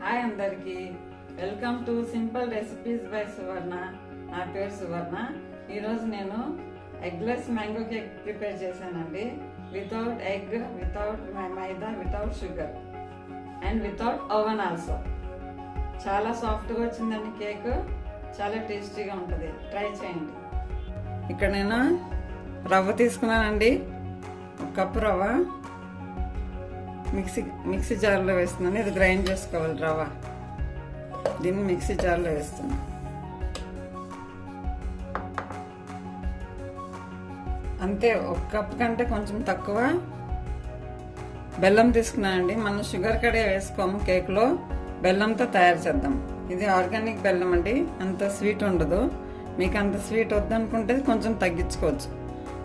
Hi అందరికి, welcome to simple recipes by Suvarna. నా పేరు సువర్ణ. ఈరోజు నేను ఎగ్లెస్ మ్యాంగో కేక్ ప్రిపేర్ చేశానండి. Without egg, without maida, without sugar and without oven also. చాలా సాఫ్ట్గా వచ్చిందండి కేక్. చాలా టేస్టీగా ఉంటుంది, ట్రై చేయండి. ఇక్కడ నేను రవ్వ తీసుకున్నానండి, ఒక కప్పు రవ్వ మిక్సీ జార్లో వేస్తున్నాను. ఇది గ్రైండ్ చేసుకోవాలి రవ్వ. దీన్ని మిక్సీ జార్లో వేస్తున్నాను. అంతే, ఒక కప్ కంటే కొంచెం తక్కువ బెల్లం తీసుకున్నానండి. మనం షుగర్ కడే వేసుకోము కేక్లో, బెల్లంతో తయారు చేద్దాం. ఇది ఆర్గానిక్ బెల్లం అండి, అంత స్వీట్ ఉండదు. మీకు అంత స్వీట్ వద్దనుకుంటే కొంచెం తగ్గించుకోవచ్చు,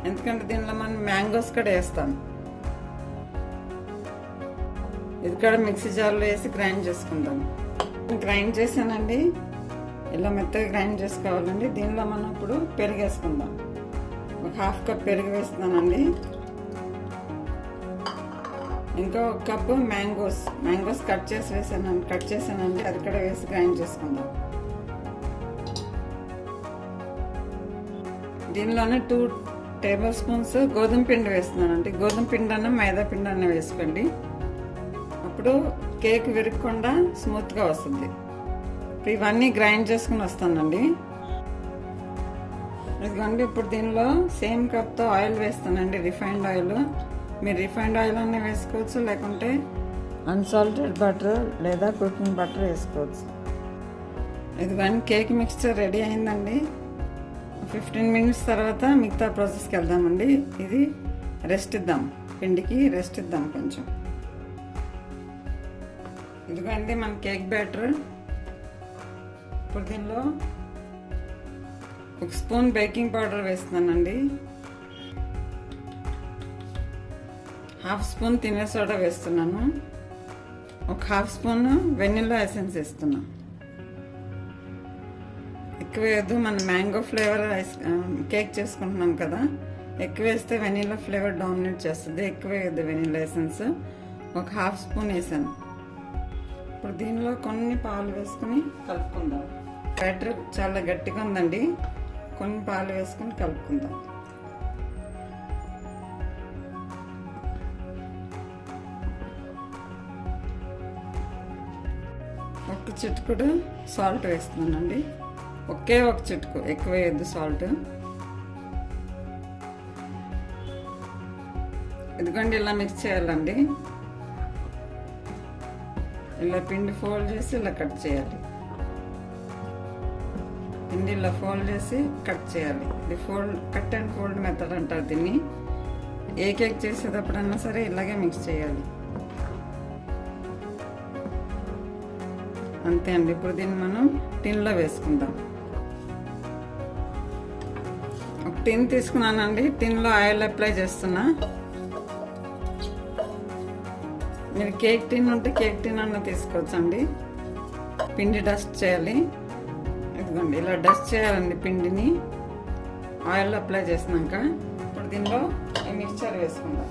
ఎందుకంటే దీనిలో మనం మ్యాంగోస్ కూడా వేస్తాం. ఇది కూడా మిక్సీ జార్లో వేసి గ్రైండ్ చేసుకుందాం. గ్రైండ్ చేసానండి, ఇలా మెత్తగా గ్రైండ్ చేసుకోవాలండి. దీనిలో మనం ఇప్పుడు పెరుగు వేసుకుందాం. ఒక హాఫ్ కప్ పెరుగు వేస్తున్నానండి. ఇంకా ఒక కప్పు మ్యాంగోస్ కట్ చేసానండి, అది కూడా వేసి గ్రైండ్ చేసుకుందాం. దీనిలోనే 2 టేబుల్ స్పూన్స్ గోధుమ పిండి వేస్తున్నానండి. గోధుమ పిండి అన్న మైదా పిండి అన్న వేసుకోండి, అప్పుడు కేక్ విరగకుండా స్మూత్గా వస్తుంది. ఇవన్నీ గ్రైండ్ చేసుకుని వస్తానండి. ఇదిగోండి, ఇప్పుడు దీనిలో సేమ్ కప్తో ఆయిల్ వేస్తానండి, రిఫైన్డ్ ఆయిల్. మీరు రిఫైన్డ్ ఆయిల్ అన్నీ వేసుకోవచ్చు, లేకుంటే అన్సాల్టెడ్ బటర్ లేదా కుకింగ్ బటర్ వేసుకోవచ్చు. ఇదిగోండి, కేక్ మిక్స్చర్ రెడీ అయిందండి. 15 మినిట్స్ తర్వాత మిగతా ప్రాసెస్కి వెళ్దామండి. ఇది రెస్ట్ ఇద్దాం, పిండికి రెస్ట్ ఇద్దాం కొంచెం. ఇదిగోండి మన కేక్ బ్యాటర్. ఇప్పుడు దీనిలో 1 స్పూన్ బేకింగ్ పౌడర్ వేస్తున్నానండి. 1/2 స్పూన్ తినే సోడా వేస్తున్నాను. ఒక 1/2 స్పూన్ వెనిల్లా ఎసెన్స్ వేస్తున్నాను. ఎక్కువ వేయద్దు, మన మ్యాంగో ఫ్లేవర్ కేక్ చేసుకుంటున్నాం కదా, ఎక్కువ వేస్తే వెనిల్లా ఫ్లేవర్ డామినేట్ చేస్తుంది. ఎక్కువ వేయద్దు వెనిల్లా ఎసెన్స్. ఒక 1/2 స్పూన్ వేసాను. ఇప్పుడు దీనిలో కొన్ని పాలు వేసుకుని కలుపుకుందాం. బ్యాటర్ చాలా గట్టిగా ఉందండి, కొన్ని పాలు వేసుకుని కలుపుకుందాం. ఒక చిటికెడు సాల్ట్ వేస్తున్నానండి. ఒక చిటుకు, ఎక్కువ వేయద్దు సాల్ట్. ఎందుకంటే ఇలా మిక్స్ చేయాలండి. ఇలా పిండి ఫోల్డ్ చేసి ఇలా కట్ చేయాలి. పిండి ఇలా ఫోల్డ్ చేసి కట్ చేయాలి. ఇది కట్ అండ్ ఫోల్డ్ మెథడ్ అంటారు దీన్ని. ఏ కేక్ చేసేటప్పుడన్నా సరే ఇలాగే మిక్స్ చేయాలి. అంతే అండి. ఇప్పుడు దీన్ని మనం టిన్లో వేసుకుందాం. ఒక టిన్ తీసుకున్నానండి, టిన్లో ఆయిల్ అప్లై చేస్తున్నా. మీరు కేక్ టిన్ ఉంటే కేక్ టిన్ అన్న తీసుకోవచ్చండి. పిండి డస్ట్ చేయాలి. ఇదిగోండి, ఇలా డస్ట్ చేయాలండి పిండిని ఆయిల్ అప్లై చేసినాక. ఇప్పుడు దీనిలో ఈ మిక్స్చర్ వేసుకుందాం.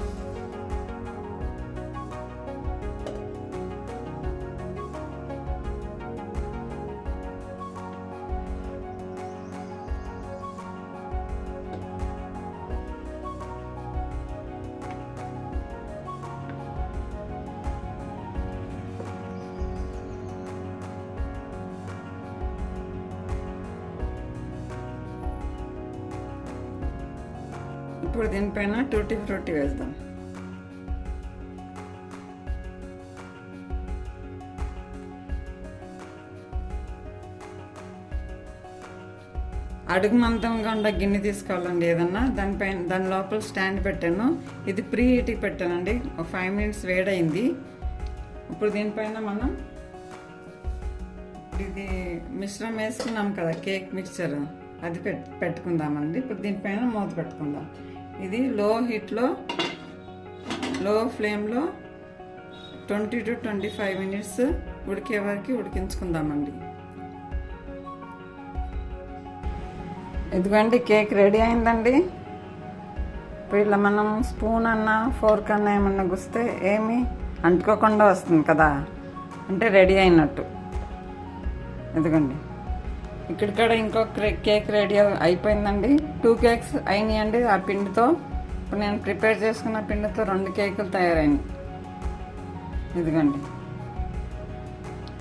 ఇప్పుడు దీనిపైన టూటీ ఫ్రూటీ వేద్దాం. అడుగు మందంగా ఉండే గిన్నె తీసుకోవాలండి ఏదన్నా. దాని లోపల స్టాండ్ పెట్టాను. ఇది ప్రీ హీట్కి పెట్టానండి. ఒక 5 మినిట్స్ వేడైంది. ఇప్పుడు దీనిపైన మనం ఇది మిశ్రమం వేసుకున్నాం కదా, కేక్ మిక్స్చర్, అది పెట్టుకుందామండి. ఇప్పుడు దీనిపైన మూత పెట్టుకుందాం. ఇది లో ఫ్లేమ్లో 20 to 25 మినిట్స్ ఉడికే వరకు ఉడికించుకుందామండి. ఇదిగోండి, కేక్ రెడీ అయిందండి. ఇప్పుడు ఇలా మనం స్పూన్ అన్నా ఫోర్క్ అన్నా ఏమన్నా గుస్తే ఏమి అంటుకోకుండా వస్తుంది కదా. అంటే రెడీ అయినట్టు. ఇదిగోండి, ఇక్కడ ఇంకొక కేక్ రెడీ అయిపోయిందండి. 2 కేక్స్ అయినాయండి ఆ పిండితో. ఇప్పుడు నేను ప్రిపేర్ చేసుకున్న పిండితో 2 కేకులు తయారైనాయి. ఇదిగోండి,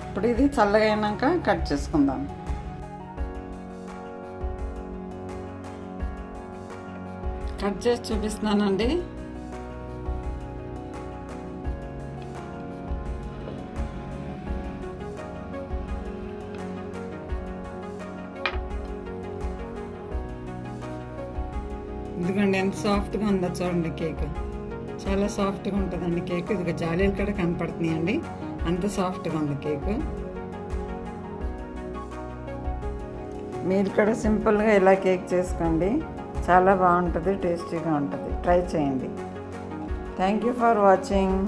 ఇప్పుడు ఇది చల్లగా అయినాక కట్ చేసుకుందాం. కట్ చేసి చూపిస్తున్నానండి. ఇదిగోండి ఎంత సాఫ్ట్గా ఉందో చూడండి. కేక్ చాలా సాఫ్ట్గా ఉంటుందండి కేక్. ఇదిగో జాలీలు కూడా కనపడుతున్నాయండి, అంత సాఫ్ట్గా ఉంది కేక్. మీరు కూడా సింపుల్గా ఇలా కేక్ చేసుకోండి, చాలా బాగుంటుంది, టేస్టీగా ఉంటుంది. ట్రై చేయండి. Thank you for watching.